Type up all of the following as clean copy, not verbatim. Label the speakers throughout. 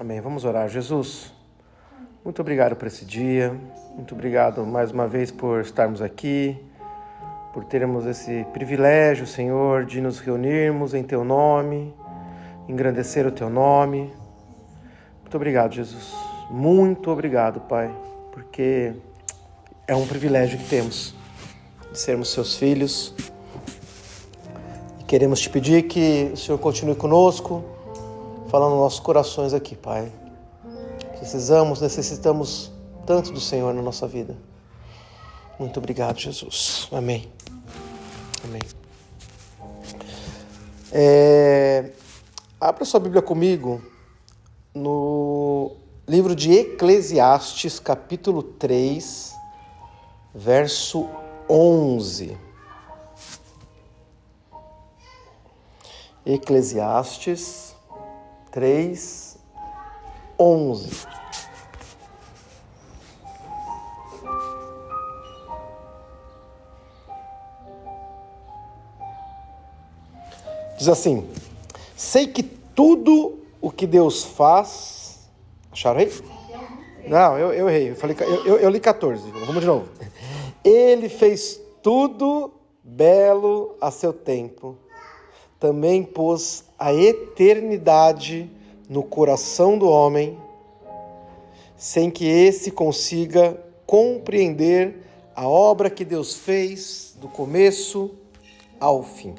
Speaker 1: Amém. Vamos orar. Jesus, muito obrigado por esse dia. Muito obrigado mais uma vez por estarmos aqui, por termos esse privilégio, Senhor, de nos reunirmos em Teu nome, engrandecer o Teu nome. Muito obrigado, Jesus. Muito obrigado, Pai, porque é um privilégio que temos de sermos Seus filhos. E queremos Te pedir que o Senhor continue conosco, falando nos nossos corações aqui, Pai. Necessitamos tanto do Senhor na nossa vida. Muito obrigado, Jesus. Amém. Amém. Abra sua Bíblia comigo no livro de Eclesiastes, capítulo 3, verso 11. Eclesiastes 3, 11. Diz assim: sei que tudo o que Deus faz... Acharam aí? Não, eu errei. Eu li 14. Vamos de novo. Ele fez tudo belo a seu tempo. Também pôs a eternidade no coração do homem, sem que esse consiga compreender a obra que Deus fez do começo ao fim.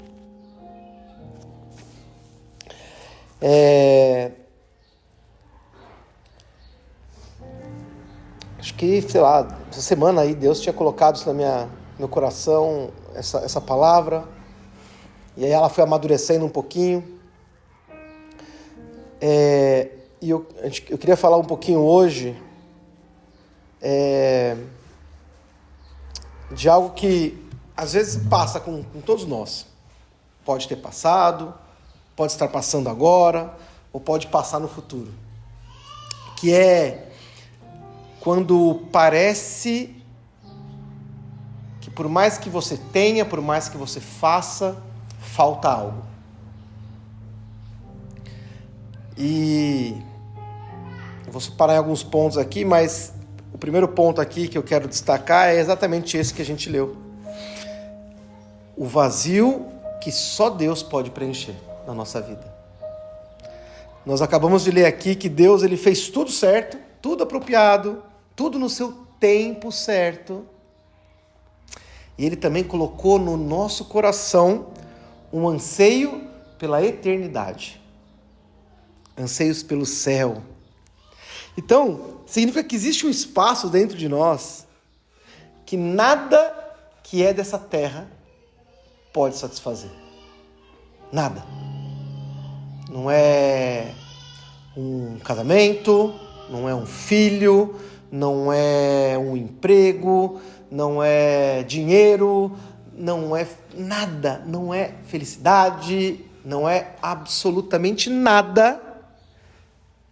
Speaker 1: Acho que, essa semana aí Deus tinha colocado isso no meu coração, essa palavra, e aí ela foi amadurecendo um pouquinho. E eu queria falar um pouquinho hoje de algo que às vezes passa com todos nós. Pode ter passado, pode estar passando agora, ou pode passar no futuro. Que é quando parece que por mais que você tenha, por mais que você faça, falta algo. E eu vou parar em alguns pontos aqui, mas o primeiro ponto aqui que eu quero destacar é exatamente esse que a gente leu. O vazio que só Deus pode preencher na nossa vida. Nós acabamos de ler aqui que Deus ele fez tudo certo, tudo apropriado, tudo no seu tempo certo. E Ele também colocou no nosso coração um anseio pela eternidade. Anseios pelo céu. Então, significa que existe um espaço dentro de nós que nada que é dessa terra pode satisfazer. Nada. Não é um casamento, não é um filho, não é um emprego, não é dinheiro, não é nada, não é felicidade, não é absolutamente nada,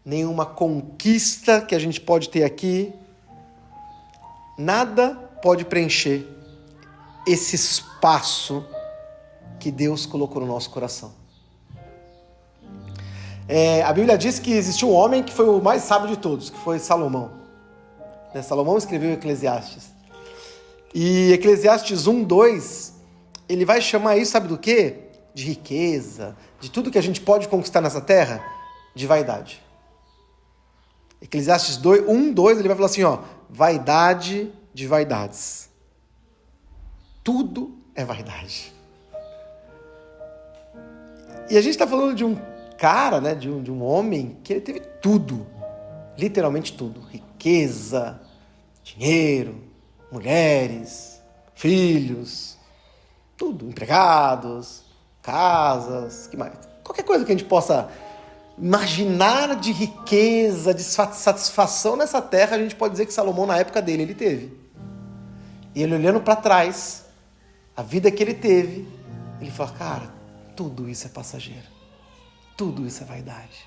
Speaker 1: nenhuma conquista que a gente pode ter aqui, nada pode preencher esse espaço que Deus colocou no nosso coração. A Bíblia diz que existiu um homem que foi o mais sábio de todos, que foi Salomão. Salomão escreveu Eclesiastes. E Eclesiastes 1:2, ele vai chamar isso, sabe do quê? De riqueza, de tudo que a gente pode conquistar nessa terra, de vaidade. Eclesiastes 1:2, ele vai falar assim, vaidade de vaidades. Tudo é vaidade. E a gente está falando de um cara, né, de um homem que ele teve tudo, literalmente tudo, riqueza, dinheiro, mulheres, filhos, tudo, empregados, casas, que mais? Qualquer coisa que a gente possa imaginar de riqueza, de satisfação nessa terra, a gente pode dizer que Salomão na época dele ele teve. E ele olhando para trás, a vida que ele teve, ele fala, cara, tudo isso é passageiro. Tudo isso é vaidade.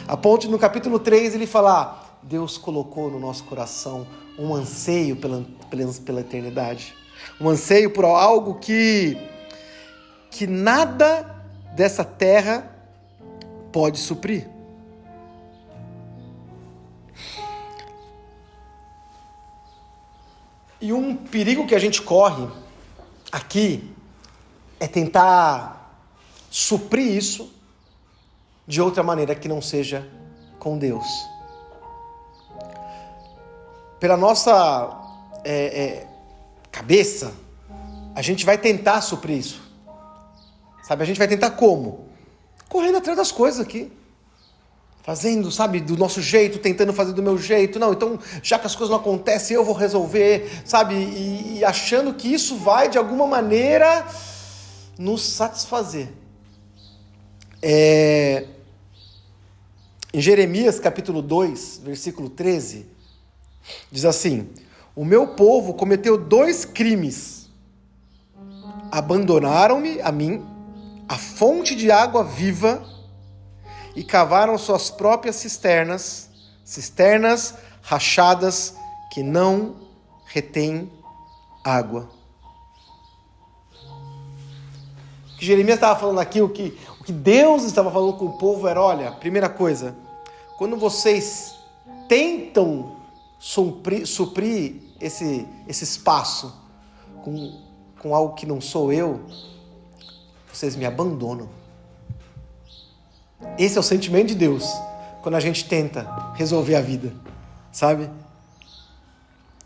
Speaker 1: A ponto no capítulo 3 ele fala, Deus colocou no nosso coração um anseio pela eternidade. Um anseio por algo que nada dessa terra pode suprir. E um perigo que a gente corre aqui é tentar suprir isso de outra maneira que não seja com Deus. Pela nossa cabeça, a gente vai tentar suprir isso. Sabe, a gente vai tentar como? Correndo atrás das coisas aqui. Fazendo, sabe, do nosso jeito, tentando fazer do meu jeito. Não, então, já que as coisas não acontecem, eu vou resolver, sabe? E achando que isso vai, de alguma maneira, nos satisfazer. Em Jeremias, capítulo 2, versículo 13, diz assim: o meu povo cometeu 2 crimes. Abandonaram-me, a mim, a fonte de água viva, e cavaram suas próprias cisternas rachadas que não retêm água. O que Jeremias estava falando aqui, o que Deus estava falando com o povo era: olha, primeira coisa, quando vocês tentam suprir esse espaço com algo que não sou eu, vocês me abandonam. Esse é o sentimento de Deus quando a gente tenta resolver a vida, sabe?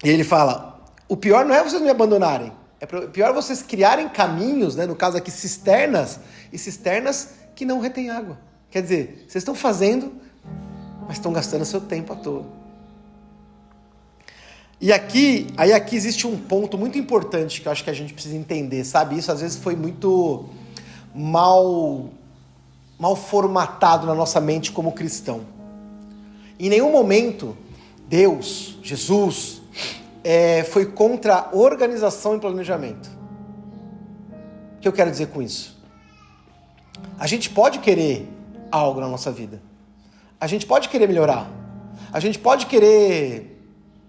Speaker 1: E ele fala: o pior não é vocês me abandonarem, o pior é vocês criarem caminhos, né? No caso aqui, cisternas, e cisternas que não retêm água. Quer dizer, vocês estão fazendo, mas estão gastando seu tempo à toa. E aqui existe um ponto muito importante que eu acho que a gente precisa entender, sabe? Isso às vezes foi muito mal formatado na nossa mente como cristão. Em nenhum momento Deus, Jesus, foi contra a organização e planejamento. O que eu quero dizer com isso? A gente pode querer algo na nossa vida. A gente pode querer melhorar. A gente pode querer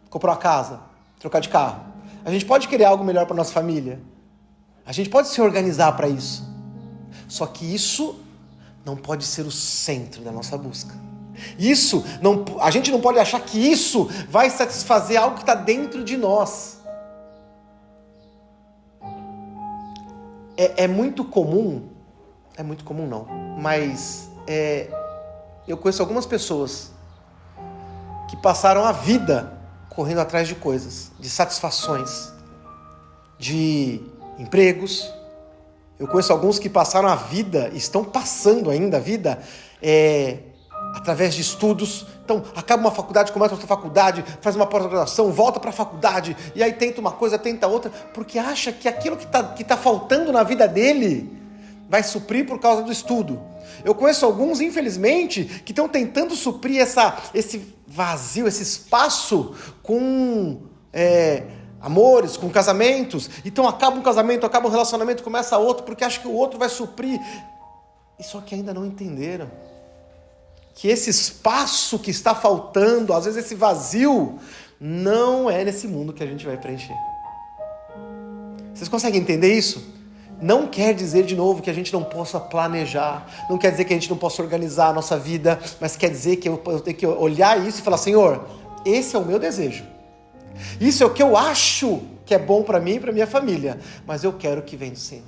Speaker 1: comprar uma casa, trocar de carro. A gente pode querer algo melhor para nossa família. A gente pode se organizar para isso. Só que isso não pode ser o centro da nossa busca. A gente não pode achar que isso vai satisfazer algo que está dentro de nós. É muito comum não, mas eu conheço algumas pessoas que passaram a vida correndo atrás de coisas, de satisfações, de empregos. Eu conheço alguns que passaram a vida, estão passando ainda a vida, através de estudos. Então, acaba uma faculdade, começa outra faculdade, faz uma pós-graduação, volta para a faculdade, e aí tenta uma coisa, tenta outra, porque acha que aquilo que tá faltando na vida dele vai suprir por causa do estudo. Eu conheço alguns, infelizmente, que estão tentando suprir esse vazio, esse espaço com amores, com casamentos. Então acaba um casamento, acaba um relacionamento, começa outro, porque acha que o outro vai suprir. E só que ainda não entenderam que esse espaço que está faltando, às vezes esse vazio, não é nesse mundo que a gente vai preencher. Vocês conseguem entender isso? Não quer dizer, de novo, que a gente não possa planejar, não quer dizer que a gente não possa organizar a nossa vida, mas quer dizer que eu tenho que olhar isso e falar: Senhor, esse é o meu desejo. Isso é o que eu acho que é bom para mim e para minha família, mas eu quero que venha do Senhor.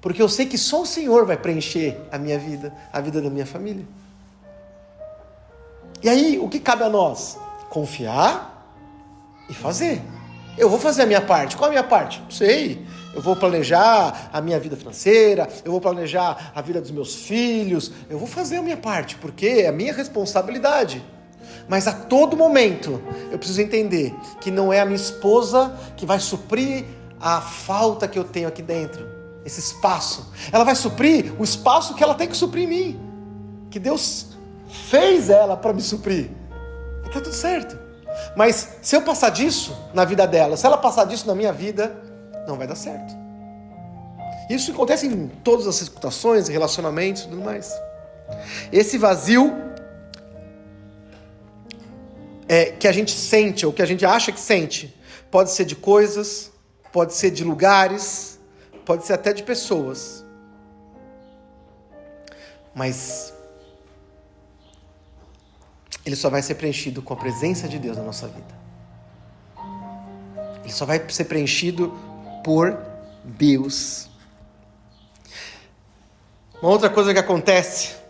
Speaker 1: Porque eu sei que só o Senhor vai preencher a minha vida, a vida da minha família. E aí, o que cabe a nós? Confiar e fazer. Eu vou fazer a minha parte. Qual a minha parte? Não sei. Eu vou planejar a minha vida financeira, eu vou planejar a vida dos meus filhos, eu vou fazer a minha parte, porque é a minha responsabilidade. Mas a todo momento eu preciso entender que não é a minha esposa que vai suprir a falta que eu tenho aqui dentro, esse espaço. Ela vai suprir o espaço que ela tem que suprir em mim, que Deus fez ela para me suprir. E tá tudo certo. Mas se eu passar disso na vida dela, se ela passar disso na minha vida, não vai dar certo. Isso acontece em todas as situações, relacionamentos e tudo mais. Esse vazio que a gente sente, ou que a gente acha que sente, pode ser de coisas, pode ser de lugares, pode ser até de pessoas. Mas ele só vai ser preenchido com a presença de Deus na nossa vida. Ele só vai ser preenchido por Deus. Uma outra coisa que acontece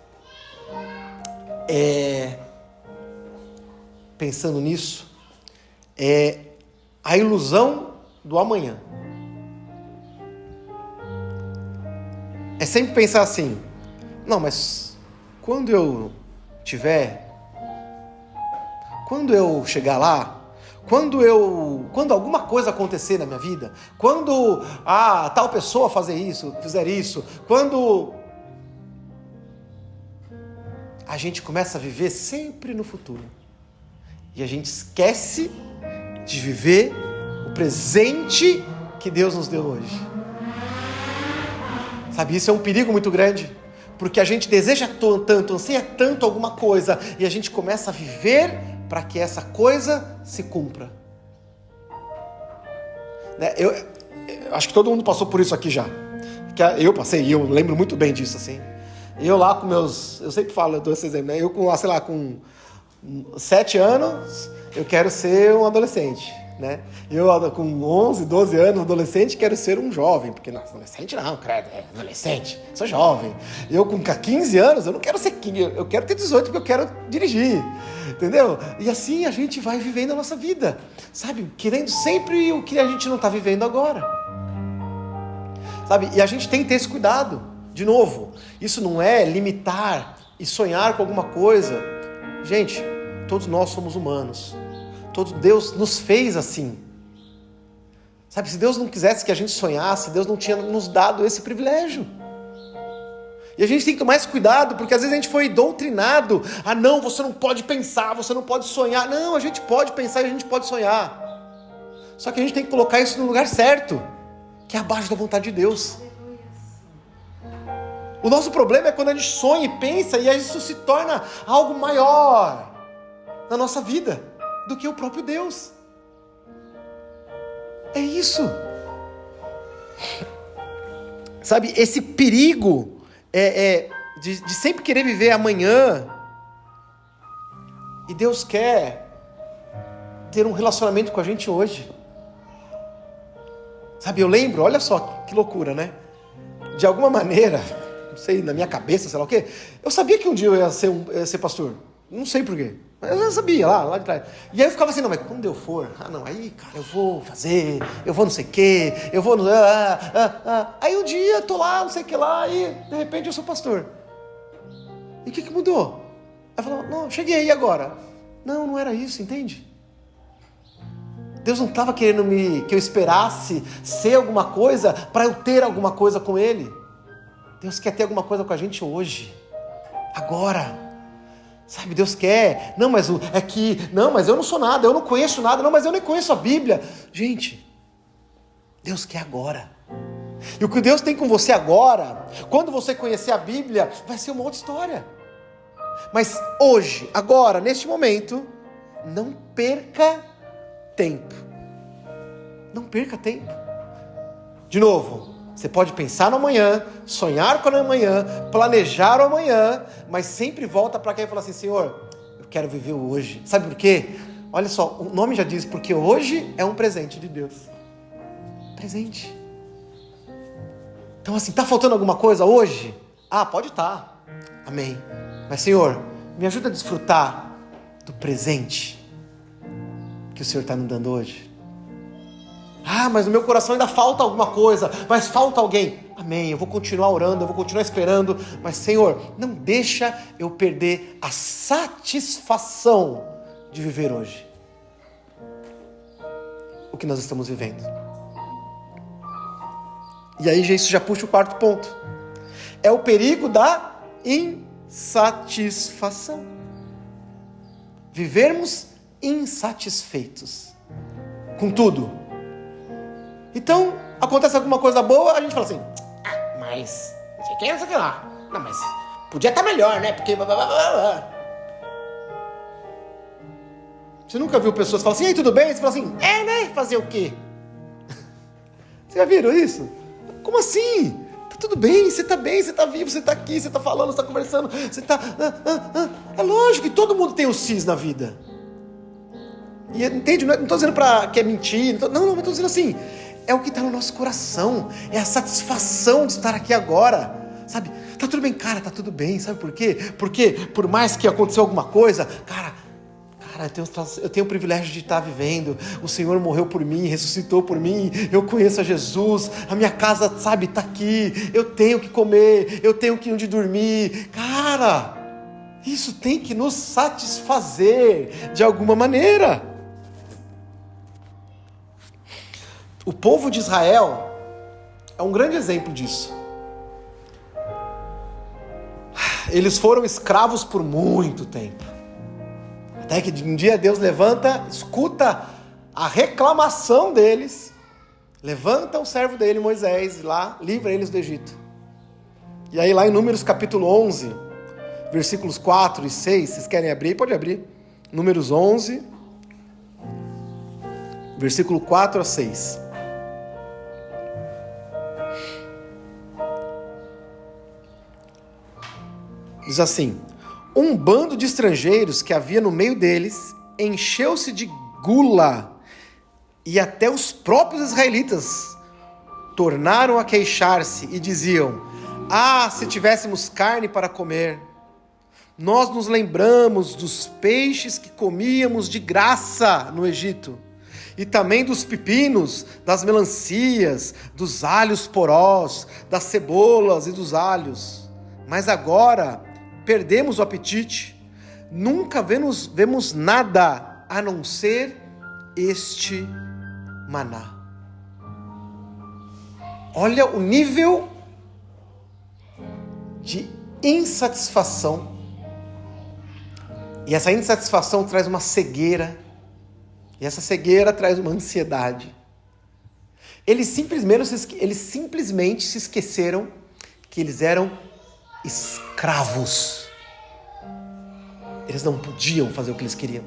Speaker 1: pensando nisso, é a ilusão do amanhã. É sempre pensar assim, não, mas quando eu chegar lá, quando alguma coisa acontecer na minha vida, quando tal pessoa fizer isso, quando a gente começa a viver sempre no futuro e a gente esquece de viver o presente que Deus nos deu hoje. Sabe, isso é um perigo muito grande, porque a gente deseja tanto, anseia tanto alguma coisa, e a gente começa a viver para que essa coisa se cumpra. Eu acho que todo mundo passou por isso aqui já. Eu passei, e eu lembro muito bem disso, assim. Eu lá com meus... Eu sempre falo, eu dou esse exemplo, né? Eu com 7 anos, eu quero ser um adolescente, né? Eu com 11, 12 anos, adolescente, quero ser um jovem, porque não, adolescente não, credo, adolescente, sou jovem. Eu com 15 anos, eu não quero ser 15, eu quero ter 18 porque eu quero dirigir, entendeu? E assim a gente vai vivendo a nossa vida, sabe? Querendo sempre o que a gente não está vivendo agora, sabe? E a gente tem que ter esse cuidado, de novo, isso não é limitar e sonhar com alguma coisa. Gente, todos nós somos humanos. Deus nos fez assim. Sabe, se Deus não quisesse que a gente sonhasse, Deus não tinha nos dado esse privilégio. E a gente tem que tomar esse cuidado, porque às vezes a gente foi doutrinado. Não, você não pode pensar, você não pode sonhar. Não, a gente pode pensar e a gente pode sonhar. Só que a gente tem que colocar isso no lugar certo, que é abaixo da vontade de Deus. O nosso problema é quando a gente sonha e pensa e isso se torna algo maior na nossa vida do que o próprio Deus. É isso. Sabe, esse perigo de sempre querer viver amanhã. E Deus quer ter um relacionamento com a gente hoje. Sabe, eu lembro, olha só que loucura, né? De alguma maneira, não sei, na minha cabeça, sei lá o quê, eu sabia que um dia eu ia ser pastor. Não sei porquê. Mas eu já sabia, lá de trás. E aí eu ficava assim, não, mas quando eu for, aí, cara, eu vou fazer, eu vou não sei o quê, eu vou... Aí um dia eu tô lá, não sei o que lá, e de repente eu sou pastor. E o que mudou? Aí falou, não, cheguei aí agora. Não era isso, entende? Deus não estava querendo que eu esperasse ser alguma coisa para eu ter alguma coisa com Ele. Deus quer ter alguma coisa com a gente hoje, agora. Sabe, Deus quer, mas eu não sou nada, eu não conheço nada, mas eu nem conheço a Bíblia. Gente, Deus quer agora. E o que Deus tem com você agora, quando você conhecer a Bíblia, vai ser uma outra história. Mas hoje, agora, neste momento, não perca tempo. Não perca tempo. De novo, você pode pensar no amanhã, sonhar com o amanhã, planejar o amanhã, mas sempre volta para cá e fala assim, Senhor, eu quero viver o hoje. Sabe por quê? Olha só, o nome já diz, porque hoje é um presente de Deus. Presente. Então assim, tá faltando alguma coisa hoje? Pode estar. Amém. Mas Senhor, me ajuda a desfrutar do presente que o Senhor está me dando hoje. Mas no meu coração ainda falta alguma coisa, mas falta alguém. Amém, eu vou continuar orando, eu vou continuar esperando, mas Senhor, não deixa eu perder a satisfação de viver hoje o que nós estamos vivendo. E aí isso já puxa o quarto ponto. É o perigo da insatisfação. Vivermos insatisfeitos com tudo. Então, acontece alguma coisa boa, a gente fala assim, mas não sei quem, não sei o que lá. Não, mas podia estar melhor, né? Porque... Você nunca viu pessoas falarem assim, e aí, tudo bem? Você fala assim, né? Fazer o quê? Vocês já viram isso? Como assim? Tá tudo bem, você está vivo, você está aqui, você está falando, você está conversando, você está... É lógico que todo mundo tem os sis na vida. E entende? Não estou dizendo que é mentira, não, estou dizendo assim, é o que está no nosso coração, é a satisfação de estar aqui agora, sabe? Tá tudo bem, cara, tá tudo bem, sabe por quê? Porque por mais que aconteceu alguma coisa, cara, eu tenho o privilégio de estar vivendo, o Senhor morreu por mim, ressuscitou por mim, eu conheço a Jesus, a minha casa, sabe, está aqui, eu tenho que comer, eu tenho que onde dormir, cara, isso tem que nos satisfazer de alguma maneira. O povo de Israel é um grande exemplo disso. Eles foram escravos por muito tempo. Até que um dia Deus levanta, escuta a reclamação deles, levanta o servo dele, Moisés, lá, livra eles do Egito. E aí lá em Números capítulo 11, versículos 4 e 6, vocês querem abrir? Pode abrir. Números 11, versículo 4 a 6. Diz assim: um bando de estrangeiros que havia no meio deles encheu-se de gula, e até os próprios israelitas tornaram a queixar-se e diziam: se tivéssemos carne para comer! Nós nos lembramos dos peixes que comíamos de graça no Egito, e também dos pepinos, das melancias, dos alhos porós, das cebolas e dos alhos. Mas agora perdemos o apetite, nunca vemos nada a não ser este maná. Olha o nível de insatisfação. E essa insatisfação traz uma cegueira. E essa cegueira traz uma ansiedade. Eles simplesmente se esqueceram que eles eram escravos. Eles não podiam fazer o que eles queriam.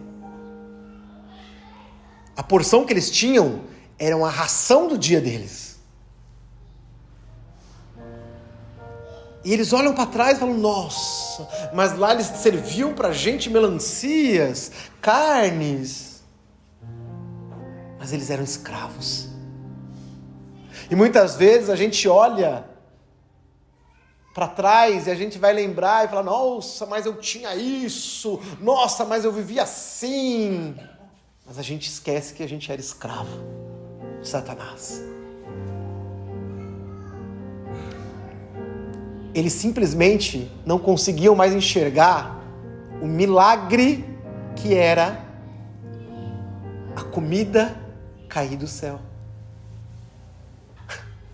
Speaker 1: A porção que eles tinham era a ração do dia deles. E eles olham para trás e falam: nossa, mas lá eles serviam para a gente melancias, carnes. Mas eles eram escravos. E muitas vezes a gente olha para trás e a gente vai lembrar e falar: nossa, mas eu tinha isso, nossa, mas eu vivia assim. Mas a gente esquece que a gente era escravo de Satanás. Eles simplesmente não conseguiam mais enxergar o milagre que era a comida cair do céu.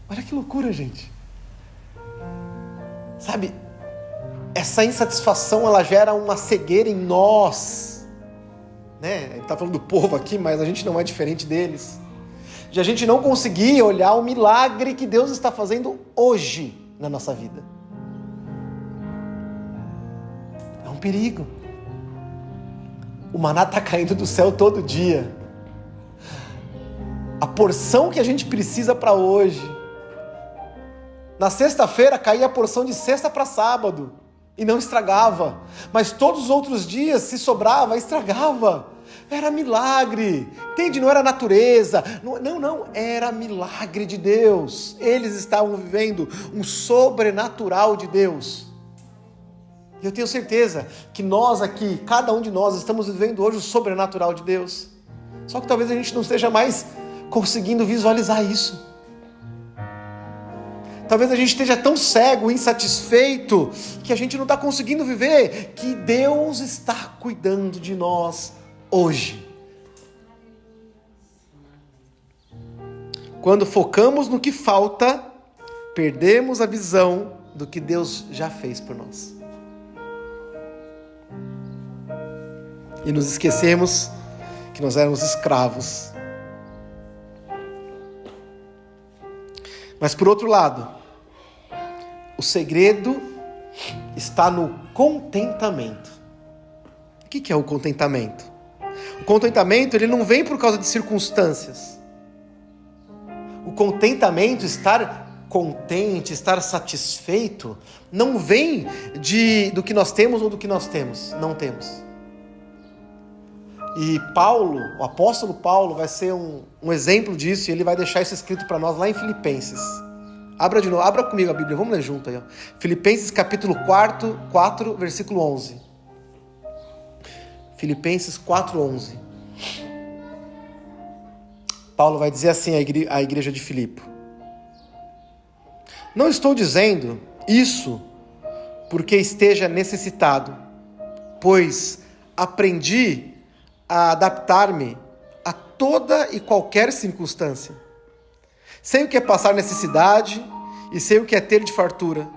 Speaker 1: Olha que loucura, gente. Sabe, essa insatisfação, ela gera uma cegueira em nós, né? Ele está falando do povo aqui, mas a gente não é diferente deles. De a gente não conseguir olhar o milagre que Deus está fazendo hoje na nossa vida. É um perigo. O maná está caindo do céu todo dia. A porção que a gente precisa para hoje. Na sexta-feira caía a porção de sexta para sábado e não estragava. Mas todos os outros dias, se sobrava, estragava. Era milagre. Entende? Não era natureza. Não. Era milagre de Deus. Eles estavam vivendo um sobrenatural de Deus. E eu tenho certeza que nós aqui, cada um de nós, estamos vivendo hoje o sobrenatural de Deus. Só que talvez a gente não esteja mais conseguindo visualizar isso. Talvez a gente esteja tão cego, insatisfeito, que a gente não está conseguindo viver que Deus está cuidando de nós hoje. Quando focamos no que falta, perdemos a visão do que Deus já fez por nós. E nos esquecemos que nós éramos escravos. Mas por outro lado, o segredo está no contentamento. O que é o contentamento? O contentamento, ele não vem por causa de circunstâncias. O contentamento está contente, estar satisfeito, não vem do que nós temos ou do que nós não temos. E Paulo, o apóstolo Paulo, vai ser um exemplo disso, e ele vai deixar isso escrito para nós lá em Filipenses. Abra de novo, abra comigo a Bíblia, vamos ler junto aí. Ó. Filipenses capítulo 4, versículo 11. Filipenses 4:11. Paulo vai dizer assim à igreja de Filipe: não estou dizendo isso porque esteja necessitado, pois aprendi a adaptar-me a toda e qualquer circunstância. Sei o que é passar necessidade e sei o que é ter de fartura.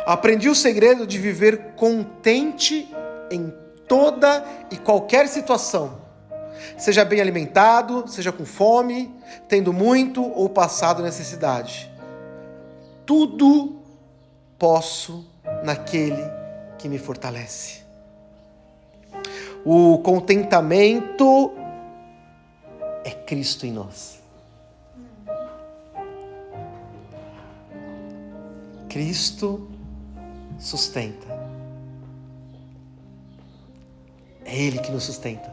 Speaker 1: Aprendi o segredo de viver contente em toda e qualquer situação. Seja bem alimentado, seja com fome, tendo muito ou passado necessidade. Tudo posso naquele que me fortalece. O contentamento é Cristo em nós. Cristo sustenta. É Ele que nos sustenta.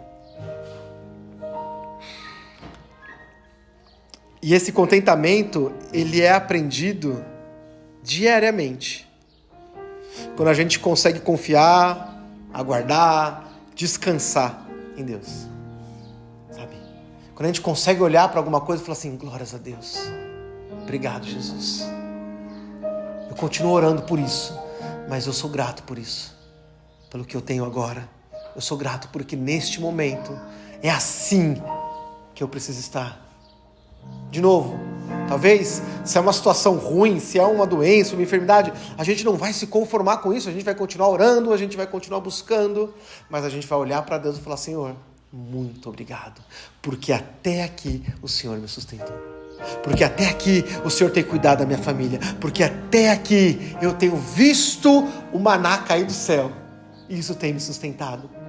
Speaker 1: E esse contentamento, ele é aprendido diariamente. Quando a gente consegue confiar, aguardar, descansar em Deus. Sabe? Quando a gente consegue olhar para alguma coisa e falar assim, glórias a Deus. Obrigado, Jesus. Eu continuo orando por isso, mas eu sou grato por isso. Pelo que eu tenho agora. Eu sou grato porque neste momento é assim que eu preciso estar. De novo, talvez se é uma situação ruim, se é uma doença, uma enfermidade, a gente não vai se conformar com isso, a gente vai continuar orando, a gente vai continuar buscando, mas a gente vai olhar para Deus e falar, Senhor, muito obrigado, porque até aqui o Senhor me sustentou. Porque até aqui o Senhor tem cuidado da minha família, porque até aqui eu tenho visto o maná cair do céu, e isso tem me sustentado.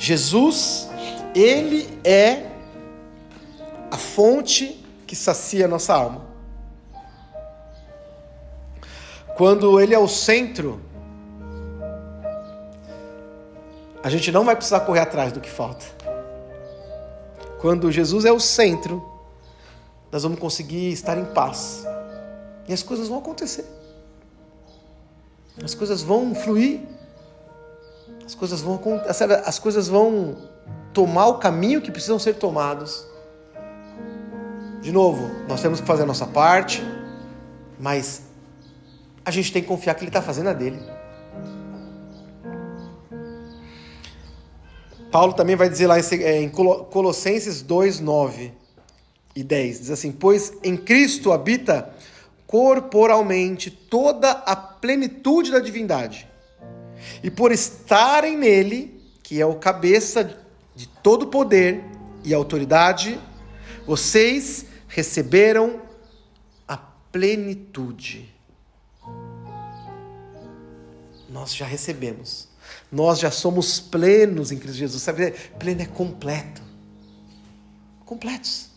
Speaker 1: Jesus, Ele é a fonte que sacia a nossa alma. Quando Ele é o centro, a gente não vai precisar correr atrás do que falta. Quando Jesus é o centro, nós vamos conseguir estar em paz. E as coisas vão acontecer. As coisas vão fluir. As coisas vão tomar o caminho que precisam ser tomados. De novo, nós temos que fazer a nossa parte, mas a gente tem que confiar que Ele está fazendo a dele. Paulo também vai dizer lá em Colossenses 2, 9 e 10, diz assim, pois em Cristo habita corporalmente toda a plenitude da divindade. E por estarem nele, que é o cabeça de todo poder e autoridade, vocês receberam a plenitude. Nós já recebemos. Nós já somos plenos em Cristo Jesus. Sabe, pleno é completo. Completos.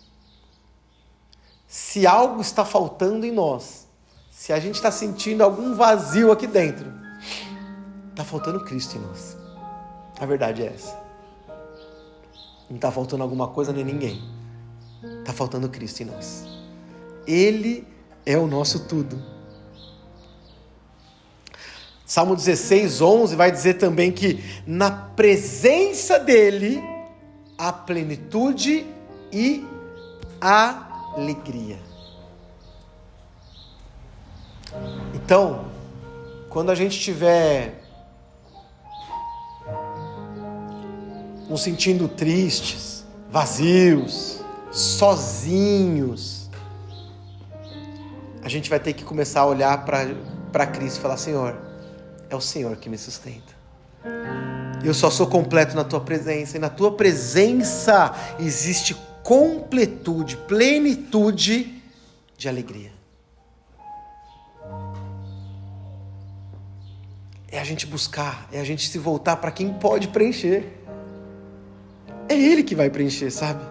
Speaker 1: Se algo está faltando em nós, se a gente está sentindo algum vazio aqui dentro, está faltando Cristo em nós. A verdade é essa. Não está faltando alguma coisa nem ninguém. Está faltando Cristo em nós. Ele é o nosso tudo. Salmo 16, 11 vai dizer também que na presença dele há plenitude e alegria. Então, quando a gente estiver nos sentindo tristes, vazios, sozinhos, a gente vai ter que começar a olhar para Cristo e falar, Senhor, é o Senhor que me sustenta. Eu só sou completo na Tua presença, e na Tua presença existe completude, plenitude de alegria. É a gente buscar, é a gente se voltar para quem pode preencher. É Ele que vai preencher, sabe?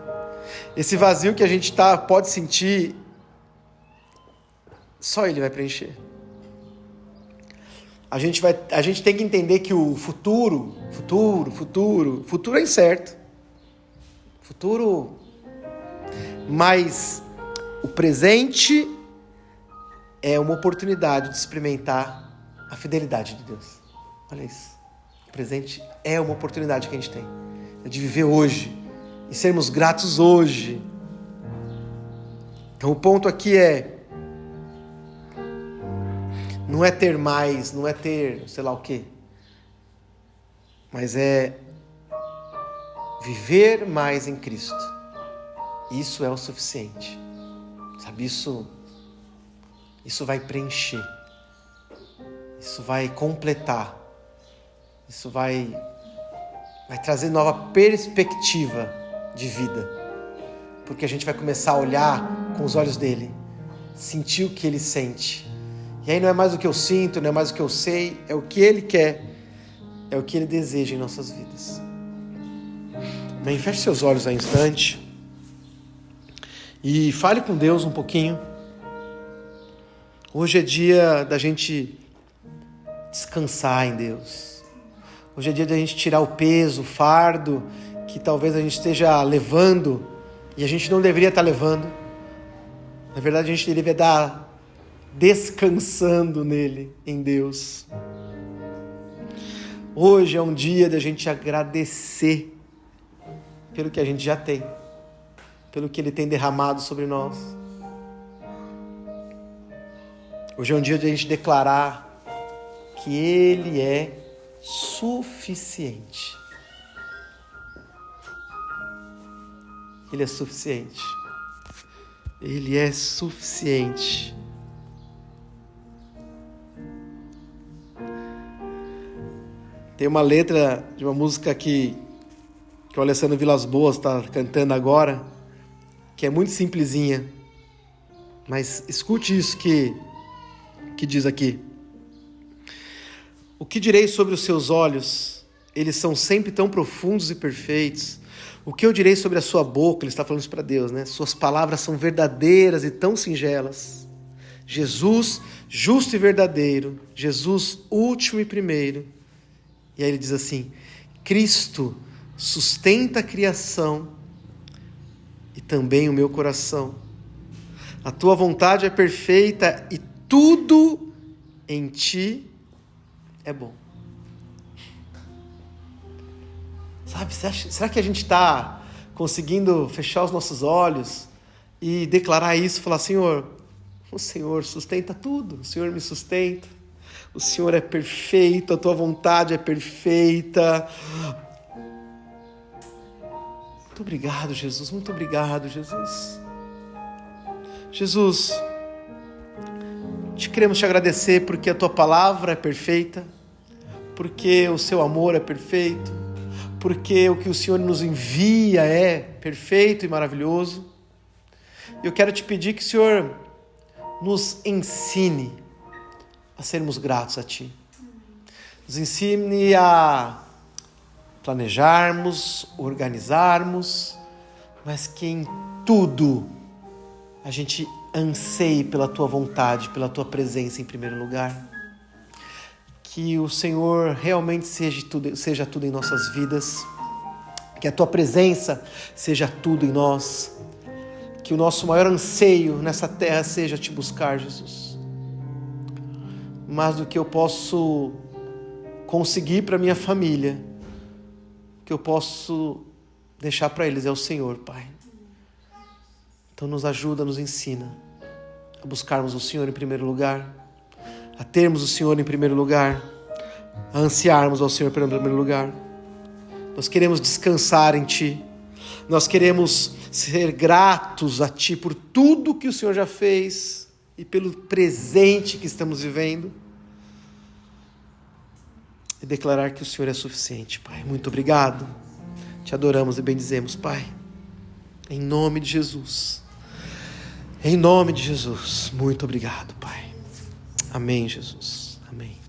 Speaker 1: Esse vazio que a gente pode sentir, só Ele vai preencher. A gente tem que entender que o futuro é incerto. Mas o presente é uma oportunidade de experimentar a fidelidade de Deus. Olha isso. O presente é uma oportunidade que a gente tem. É de viver hoje e sermos gratos hoje. Então o ponto aqui não é ter mais, não é ter sei lá o quê, mas é viver mais em Cristo. Isso é o suficiente. Sabe, isso vai preencher. Isso vai completar. Isso vai trazer nova perspectiva de vida. Porque a gente vai começar a olhar com os olhos dele, sentir o que ele sente. E aí não é mais o que eu sinto, não é mais o que eu sei, é o que ele quer, é o que ele deseja em nossas vidas. Bem, feche seus olhos aí um instante e fale com Deus um pouquinho. Hoje é dia da gente descansar em Deus. Hoje é dia da gente tirar o peso, o fardo que talvez a gente esteja levando e a gente não deveria estar levando. Na verdade, a gente deveria estar descansando nele, em Deus. Hoje é um dia da gente agradecer pelo que a gente já tem, pelo que ele tem derramado sobre nós. Hoje é um dia de a gente declarar que ele é suficiente. Ele é suficiente. Ele é suficiente. Tem uma letra de uma música que o Alessandro Vilas Boas está cantando agora, que é muito simplesinha, mas escute isso que diz aqui. O que direi sobre os seus olhos? Eles são sempre tão profundos e perfeitos. O que eu direi sobre a sua boca? Ele está falando isso para Deus, né? Suas palavras são verdadeiras e tão singelas. Jesus, justo e verdadeiro. Jesus, último e primeiro. E aí ele diz assim: Cristo sustenta a criação e também o meu coração. A tua vontade é perfeita e tudo em ti é bom. Sabe, será que a gente está conseguindo fechar os nossos olhos e declarar isso? Falar: Senhor, o Senhor sustenta tudo, o Senhor me sustenta, o Senhor é perfeito, a tua vontade é perfeita. Muito obrigado, Jesus, muito obrigado, Jesus. Jesus, queremos te agradecer porque a tua palavra é perfeita, porque o seu amor é perfeito, porque o que o Senhor nos envia é perfeito e maravilhoso. Eu quero te pedir que o Senhor nos ensine a sermos gratos a ti. Nos ensine a planejarmos, organizarmos, mas que em tudo a gente anseie pela tua vontade, pela tua presença em primeiro lugar. Que o Senhor realmente seja tudo em nossas vidas, que a tua presença seja tudo em nós, que o nosso maior anseio nessa terra seja te buscar, Jesus. Mais do que eu posso conseguir para minha família, o que eu posso deixar para eles é o Senhor, Pai. Então nos ajuda, nos ensina a buscarmos o Senhor em primeiro lugar, a termos o Senhor em primeiro lugar, a ansiarmos ao Senhor em primeiro lugar. Nós queremos descansar em Ti, nós queremos ser gratos a Ti por tudo que o Senhor já fez e pelo presente que estamos vivendo, e declarar que o Senhor é suficiente, Pai. Muito obrigado, te adoramos e bendizemos, Pai, em nome de Jesus. Em nome de Jesus, muito obrigado, Pai. Amém, Jesus. Amém.